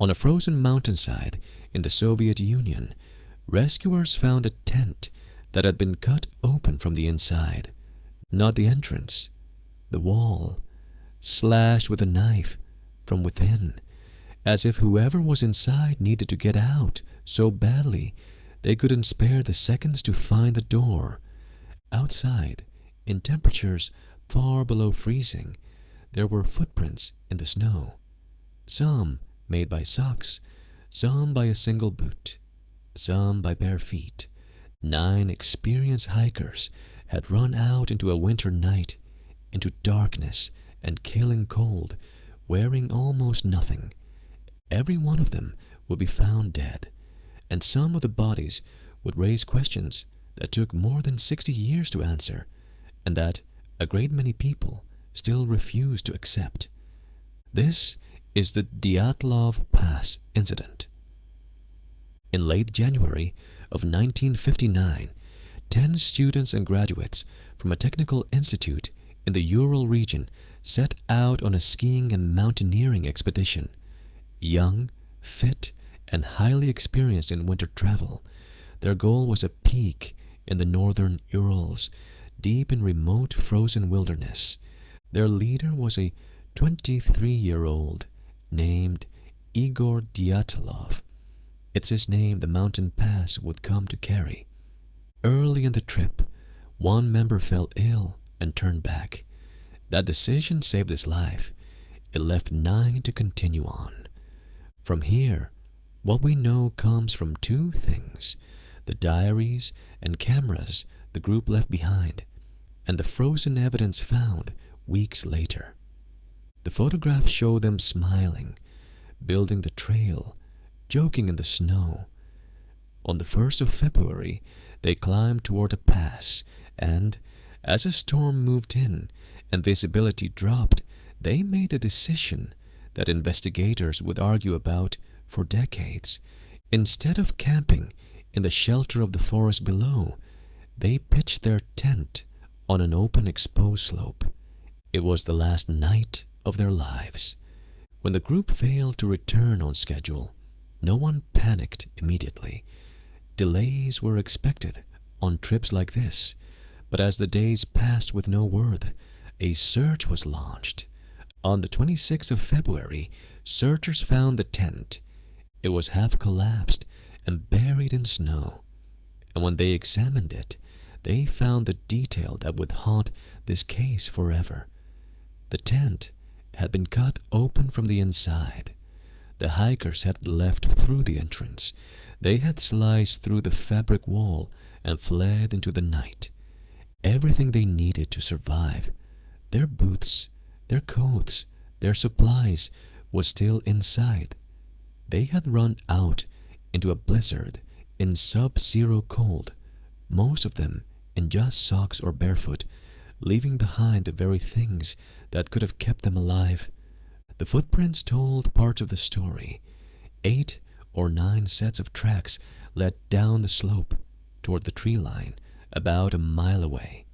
On a frozen mountainside in the Soviet Union, rescuers found a tent that had been cut open from the inside, not the entrance, the wall, slashed with a knife from within, as if whoever was inside needed to get out so badly they couldn't spare the seconds to find the door. Outside, in temperatures far below freezing, there were footprints in the snow, some made by socks, some by a single boot, some by bare feet. 9 experienced hikers had run out into a winter night, into darkness and killing cold, wearing almost nothing. Every one of them would be found dead, and some of the bodies would raise questions that took more than 60 years to answer, and that a great many people still refuse to accept. This is the Dyatlov Pass incident. In late January of 1959, 10 students and graduates from a technical institute in the Ural region set out on a skiing and mountaineering expedition. Young, fit, and highly experienced in winter travel, their goal was a peak in the northern Urals, deep in remote frozen wilderness. Their leader was a 23-year-old named Igor Dyatlov. It's his name the mountain pass would come to carry. Early in the trip, one member fell ill and turned back. That decision saved his life. It left 9 to continue on. From here, what we know comes from 2 things: the diaries and cameras the group left behind, and the frozen evidence found weeks later. The photographs show them smiling, building the trail, joking in the snow. On the 1st of February, they climbed toward a pass, and as a storm moved in and visibility dropped, they made a decision that investigators would argue about for decades. Instead of camping in the shelter of the forest below, they pitched their tent on an open exposed slope. It was the last night of their lives. When the group failed to return on schedule, no one panicked immediately. Delays were expected on trips like this, but as the days passed with no word, a search was launched. On the 26th of February, searchers found the tent. It was half collapsed and buried in snow. And when they examined it, they found the detail that would haunt this case forever. The tent had been cut open from the inside. The hikers had left through the entrance. They had sliced through the fabric wall and fled into the night. Everything they needed to survive, their boots, their coats, their supplies, was still inside. They had run out into a blizzard in sub-zero cold, most of them in just socks or barefoot, leaving behind the very things that could have kept them alive. The footprints told part of the story. 8 or 9 sets of tracks led down the slope toward the tree line about a mile away.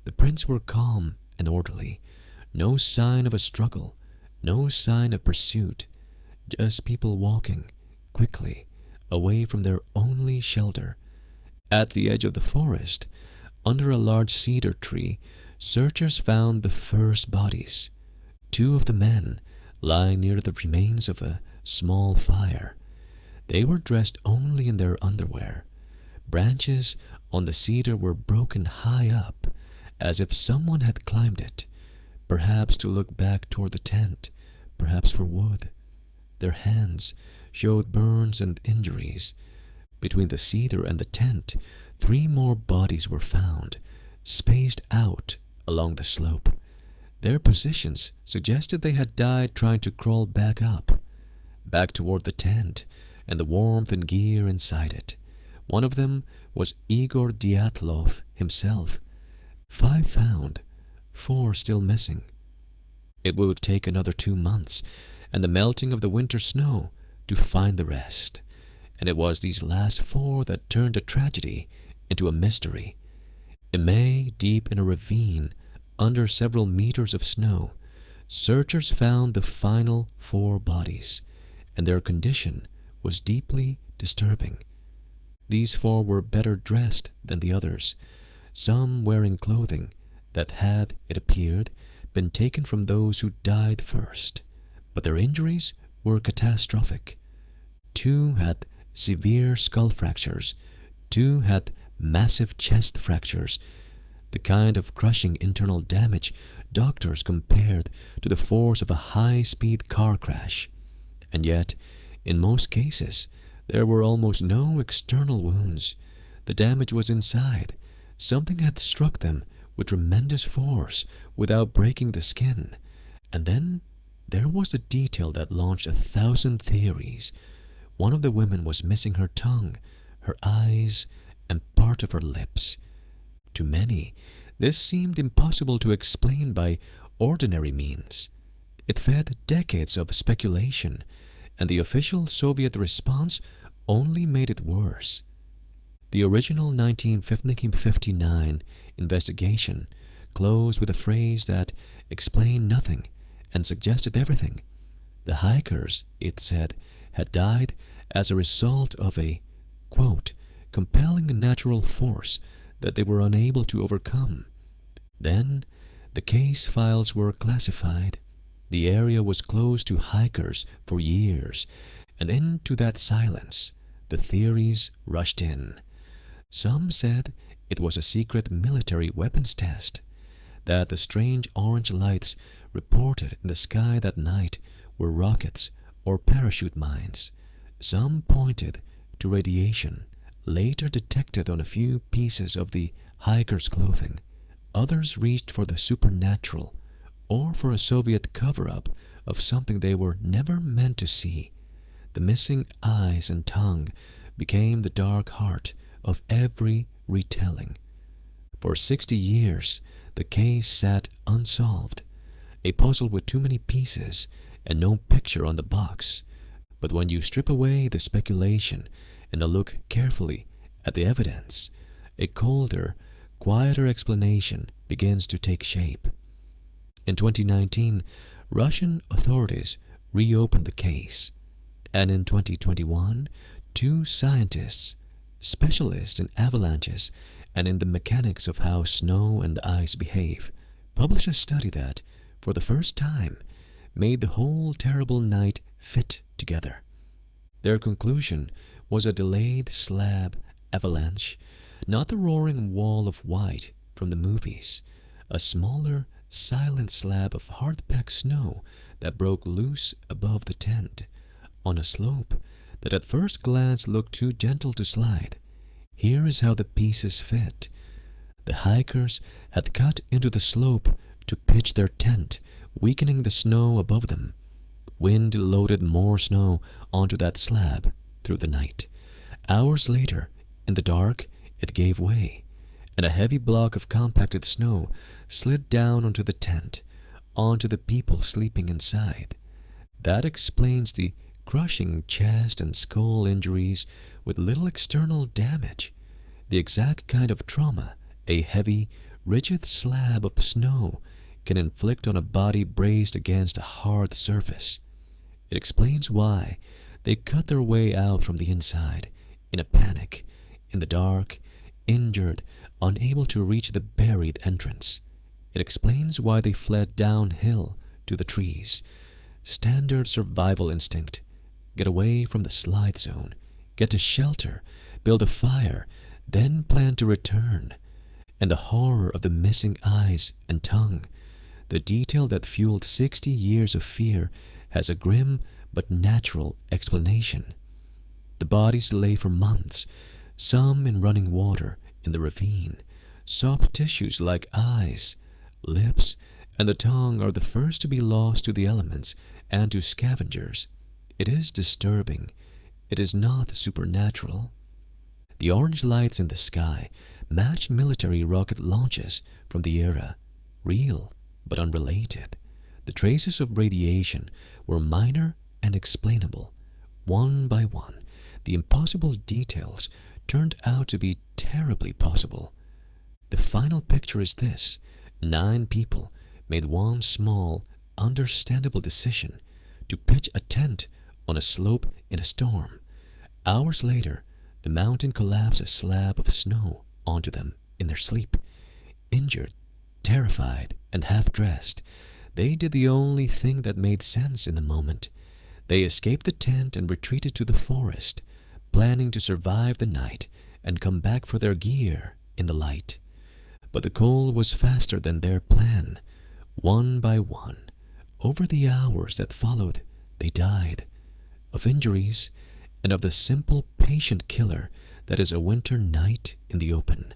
The prints were calm and orderly. No sign of a struggle, no sign of pursuit, just people walking quickly away from their only shelter. At the edge of the forest, under a large cedar tree, searchers found the first bodies. 2 of the men lying near the remains of a small fire. They were dressed only in their underwear. Branches on the cedar were broken high up, as if someone had climbed it, perhaps to look back toward the tent, perhaps for wood. Their hands showed burns and injuries. Between the cedar and the tent, 3 more bodies were found, spaced out along the slope. Their positions suggested they had died trying to crawl back up, back toward the tent and the warmth and gear inside it. One of them was Igor Dyatlov himself. 5 found, 4 still missing. It would take another 2 months and the melting of the winter snow to find the rest. And it was these last 4 that turned a tragedy into a mystery. In May, deep in a ravine, under several meters of snow, searchers found the final 4 bodies, and their condition was deeply disturbing. These four were better dressed than the others, some wearing clothing that had, it appeared, been taken from those who died first, but their injuries were catastrophic. Two had severe skull fractures, two had massive chest fractures, the kind of crushing internal damage doctors compared to the force of a high-speed car crash. And yet, in most cases, there were almost no external wounds. The damage was inside. Something had struck them with tremendous force without breaking the skin. And then there was a detail that launched 1,000 theories. One of the women was missing her tongue, her eyes, and part of her lips. To many, this seemed impossible to explain by ordinary means. It fed decades of speculation, and the official Soviet response only made it worse. The original 1959 investigation closed with a phrase that explained nothing and suggested everything. The hikers, it said, had died as a result of a, quote, compelling natural force that they were unable to overcome. Then the case files were classified. The area was closed to hikers for years, and into that silence the theories rushed in. Some said it was a secret military weapons test, that the strange orange lights reported in the sky that night were rockets or parachute mines. Some pointed to radiation later detected on a few pieces of the hikers' clothing. Others reached for the supernatural or for a Soviet cover-up of something they were never meant to see. The missing eyes and tongue became the dark heart of every retelling. For 60 years, the case sat unsolved, a puzzle with too many pieces and no picture on the box. But when you strip away the speculation and look carefully at the evidence, a colder, quieter explanation begins to take shape. In 2019, Russian authorities reopened the case, and in 2021, two scientists, specialists in avalanches and in the mechanics of how snow and ice behave, published a study that, for the first time, made the whole terrible night fit together. Their conclusion was a delayed slab avalanche, not the roaring wall of white from the movies, a smaller, silent slab of hard-packed snow that broke loose above the tent, on a slope that at first glance looked too gentle to slide. Here is how the pieces fit. The hikers had cut into the slope to pitch their tent, weakening the snow above them. Wind loaded more snow onto that slab through the night. Hours later, in the dark, it gave way, and a heavy block of compacted snow slid down onto the tent, onto the people sleeping inside. That explains the crushing chest and skull injuries with little external damage, the exact kind of trauma a heavy, rigid slab of snow can inflict on a body braced against a hard surface. It explains why they cut their way out from the inside, in a panic, in the dark, injured, unable to reach the buried entrance. It explains why they fled downhill to the trees. Standard survival instinct. Get away from the slide zone, get to shelter, build a fire, then plan to return. And the horror of the missing eyes and tongue, the detail that fueled 60 years of fear, has a grim but natural explanation. The bodies lay for months, some in running water in the ravine. Soft tissues like eyes, lips, and the tongue are the first to be lost to the elements and to scavengers. It is disturbing. It is not supernatural. The orange lights in the sky match military rocket launches from the era, real but unrelated. The traces of radiation were minor and explainable. One by one, the impossible details turned out to be terribly possible. The final picture is this: 9 people made one small, understandable decision to pitch a tent on a slope in a storm. Hours later, the mountain collapsed a slab of snow onto them in their sleep. Injured, terrified, and half-dressed, they did the only thing that made sense in the moment. They escaped the tent and retreated to the forest, planning to survive the night and come back for their gear in the light. But the cold was faster than their plan. One by one, over the hours that followed, they died of injuries and of the simple patient killer that is a winter night in the open.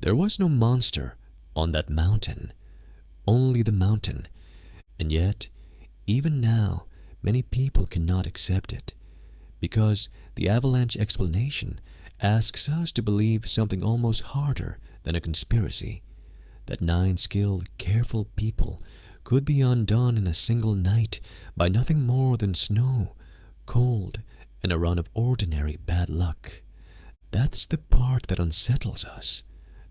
There was no monster on that mountain, only the mountain, and yet, even now, many people cannot accept it, because the avalanche explanation asks us to believe something almost harder than a conspiracy, that 9 skilled, careful people could be undone in a single night by nothing more than snow, cold, and a run of ordinary bad luck. That's the part that unsettles us.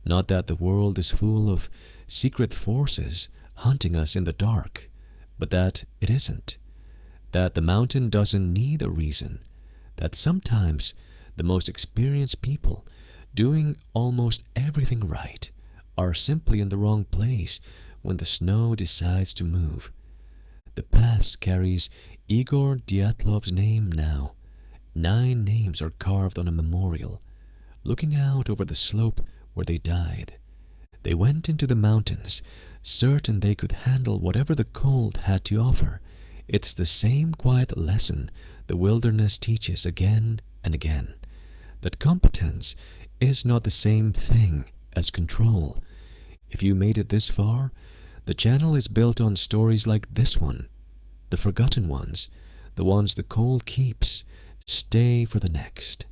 Not that the world is full of secret forces hunting us in the dark, but that it isn't. That the mountain doesn't need a reason. That sometimes the most experienced people, doing almost everything right, are simply in the wrong place when the snow decides to move. The pass carries Igor Dyatlov's name now. 9 names are carved on a memorial, looking out over the slope where they died. They went into the mountains, certain they could handle whatever the cold had to offer. It's the same quiet lesson the wilderness teaches again and again, that competence is not the same thing as control. If you made it this far, the channel is built on stories like this one. The forgotten ones, the ones the cold keeps, stay for the next.